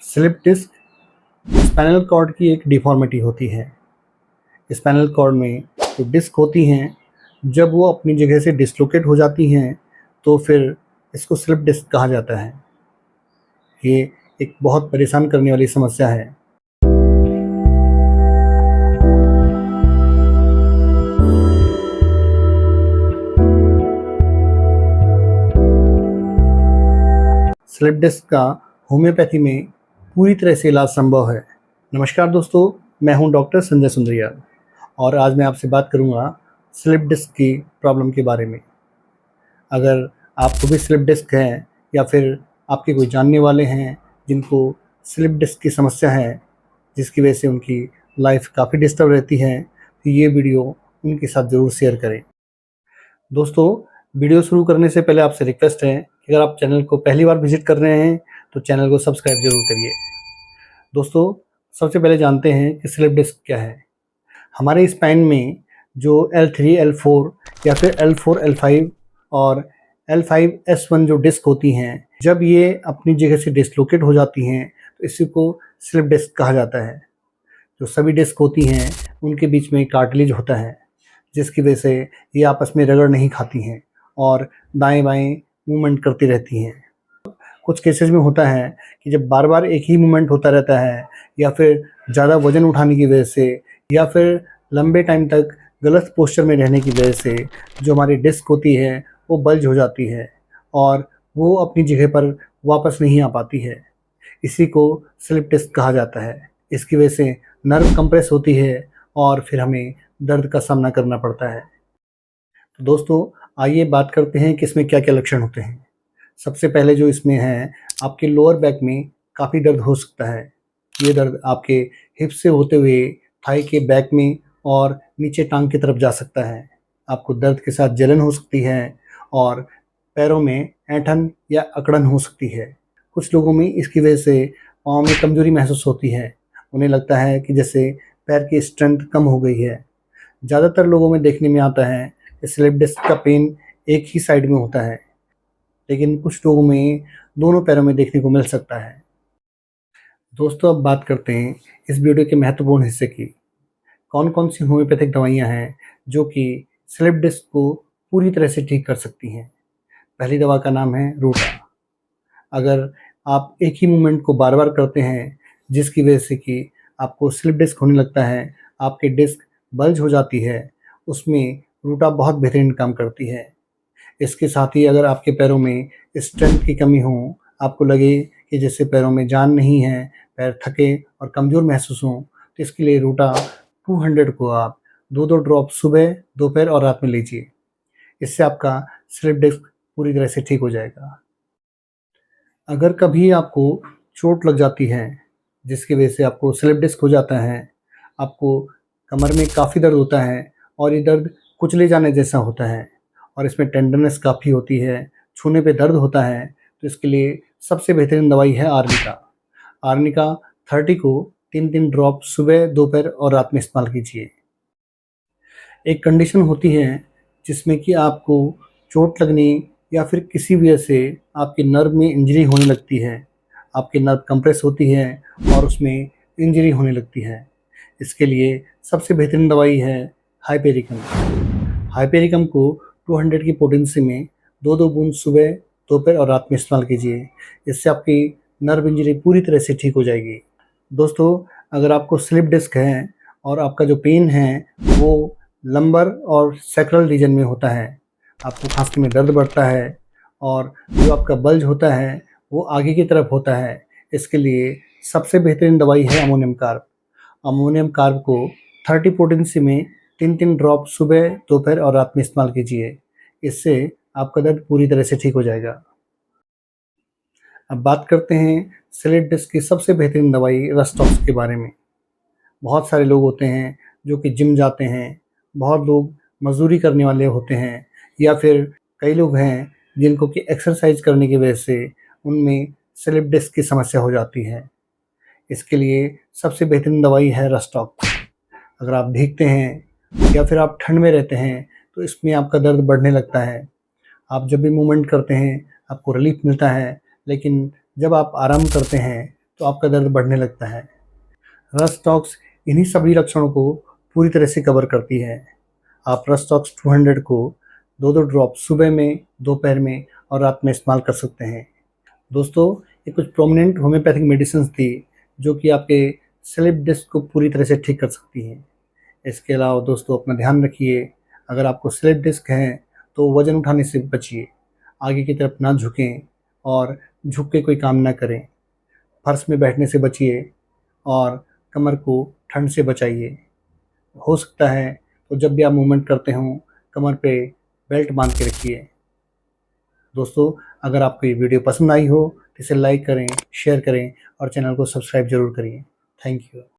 Slip disc spinal cord की एक deformity होती है। स्पाइनल कॉर्ड में जो डिस्क होती हैं, जब वो अपनी जगह से डिसलोकेट हो जाती हैं तो फिर इसको स्लिप डिस्क कहा जाता है। ये एक बहुत परेशान करने वाली समस्या है। स्लिप डिस्क का होम्योपैथी में पूरी तरह से इलाज संभव है। नमस्कार दोस्तों, मैं हूं डॉक्टर संजय सुंदरियाल और आज मैं आपसे बात करूंगा स्लिप डिस्क की प्रॉब्लम के बारे में। अगर आपको भी स्लिप डिस्क है या फिर आपके कोई जानने वाले हैं जिनको स्लिप डिस्क की समस्या है, जिसकी वजह से उनकी लाइफ काफ़ी डिस्टर्ब रहती है, तो ये वीडियो उनके साथ ज़रूर शेयर करें। दोस्तों, वीडियो शुरू करने से पहले आपसे रिक्वेस्ट है कि अगर आप चैनल को पहली बार विजिट कर रहे हैं तो चैनल को सब्सक्राइब जरूर करिए। दोस्तों, सबसे पहले जानते हैं कि स्लिप डिस्क क्या है। हमारे स्पाइन में जो L3, L4 या फिर L4, L5 और L5S1 जो डिस्क होती हैं, जब ये अपनी जगह से डिसलोकेट हो जाती हैं तो इसी को स्लिप डिस्क कहा जाता है। जो सभी डिस्क होती हैं उनके बीच में कार्टिलेज होता है, जिसकी वजह से ये आपस में रगड़ नहीं खाती हैं और दाएं बाएं मूवमेंट करती रहती हैं। कुछ केसेस में होता है कि जब बार बार एक ही मूवमेंट होता रहता है या फिर ज़्यादा वजन उठाने की वजह से या फिर लंबे टाइम तक गलत पोस्चर में रहने की वजह से जो हमारी डिस्क होती है वो बल्ज हो जाती है और वो अपनी जगह पर वापस नहीं आ पाती है। इसी को स्लिप डिस्क कहा जाता है। इसकी वजह से नर्व कंप्रेस होती है और फिर हमें दर्द का सामना करना पड़ता है। तो दोस्तों, आइए बात करते हैं कि इसमें क्या क्या लक्षण होते हैं। सबसे पहले जो इसमें है, आपके लोअर बैक में काफ़ी दर्द हो सकता है। ये दर्द आपके हिप से होते हुए थाई के बैक में और नीचे टांग की तरफ जा सकता है। आपको दर्द के साथ जलन हो सकती है और पैरों में ऐंठन या अकड़न हो सकती है। कुछ लोगों में इसकी वजह से पाँव में कमजोरी महसूस होती है। उन्हें लगता है कि जैसे पैर की स्ट्रेंथ कम हो गई है। ज़्यादातर लोगों में देखने में आता है कि स्लिप डिस्क का पेन एक ही साइड में होता है, लेकिन कुछ लोगों में दोनों पैरों में देखने को मिल सकता है। दोस्तों, अब बात करते हैं इस वीडियो के महत्वपूर्ण हिस्से की। कौन कौन सी होम्योपैथिक दवाइयाँ हैं जो कि स्लिप डिस्क को पूरी तरह से ठीक कर सकती हैं। पहली दवा का नाम है रूटा। अगर आप एक ही मूवमेंट को बार बार करते हैं, जिसकी वजह से कि आपको स्लिप डिस्क होने लगता है, आपकी डिस्क बल्ज हो जाती है, उसमें रूटा बहुत बेहतरीन काम करती है। इसके साथ ही अगर आपके पैरों में स्ट्रेंथ की कमी हो, आपको लगे कि जैसे पैरों में जान नहीं है, पैर थके और कमज़ोर महसूस हों, तो इसके लिए रूटा 200 को आप 2-2 ड्रॉप सुबह, दोपहर और रात में लीजिए। इससे आपका स्लिप डिस्क पूरी तरह से ठीक हो जाएगा। अगर कभी आपको चोट लग जाती है, जिसकी वजह से आपको स्लिप डिस्क हो जाता है, आपको कमर में काफ़ी दर्द होता है और ये दर्द कुचले जाने जैसा होता है और इसमें टेंडरनेस काफ़ी होती है, छूने पे दर्द होता है, तो इसके लिए सबसे बेहतरीन दवाई है आर्निका। आर्निका 30 को 3-3 ड्रॉप सुबह, दोपहर और रात में इस्तेमाल कीजिए। एक कंडीशन होती है जिसमें कि आपको चोट लगने या फिर किसी वजह से आपके नर्व में इंजरी होने लगती है, आपके नर्व कंप्रेस होती है और उसमें इंजरी होने लगती है। इसके लिए सबसे बेहतरीन दवाई है हाइपेरिकम। हाइपेरिकम को 200 की पोटेंसी में 2-2 बूंद सुबह, दोपहर और रात में इस्तेमाल कीजिए। इससे आपकी नर्व इंजरी पूरी तरह से ठीक हो जाएगी। दोस्तों, अगर आपको स्लिप डिस्क है और आपका जो पेन है वो लंबर और सैक्रल रीजन में होता है, आपको खांसने में दर्द बढ़ता है और जो आपका बल्ज होता है वो आगे की तरफ होता है, इसके लिए सबसे बेहतरीन दवाई है अमोनियम कार्ब। अमोनियम कार्ब को 30 पोटेंसी में 3-3 ड्रॉप सुबह, दोपहर और रात में इस्तेमाल कीजिए। इससे आपका दर्द पूरी तरह से ठीक हो जाएगा। अब बात करते हैं स्लिप डिस्क की सबसे बेहतरीन दवाई रस्टॉक्स के बारे में। बहुत सारे लोग होते हैं जो कि जिम जाते हैं, बहुत लोग मजदूरी करने वाले होते हैं या फिर कई लोग हैं जिनको कि एक्सरसाइज करने की वजह से उनमें स्लिप डिस्क की समस्या हो जाती है। इसके लिए सबसे बेहतरीन दवाई है रस्टॉक्स। अगर आप भीगते हैं या फिर आप ठंड में रहते हैं तो इसमें आपका दर्द बढ़ने लगता है। आप जब भी मूवमेंट करते हैं आपको रिलीफ मिलता है, लेकिन जब आप आराम करते हैं तो आपका दर्द बढ़ने लगता है। रस-टॉक्स इन्हीं सभी लक्षणों को पूरी तरह से कवर करती है। आप रस-टॉक्स 200 को 2-2 ड्रॉप सुबह में, दोपहर में और रात में इस्तेमाल कर सकते हैं। दोस्तों, ये कुछ प्रोमिनेंट होम्योपैथिक मेडिसिन्स थी जो कि आपके स्लिप डिस्क को पूरी तरह से ठीक कर सकती हैं। इसके अलावा दोस्तों अपना ध्यान रखिए। अगर आपको स्लिप डिस्क है तो वज़न उठाने से बचिए, आगे की तरफ ना झुकें और झुक के कोई काम ना करें। फर्श में बैठने से बचिए और कमर को ठंड से बचाइए। हो सकता है तो जब भी आप मूवमेंट करते हों, कमर पे बेल्ट बांध के रखिए। दोस्तों, अगर आपको ये वीडियो पसंद आई हो तो इसे लाइक करें, शेयर करें और चैनल को सब्सक्राइब ज़रूर करिए। Thank you.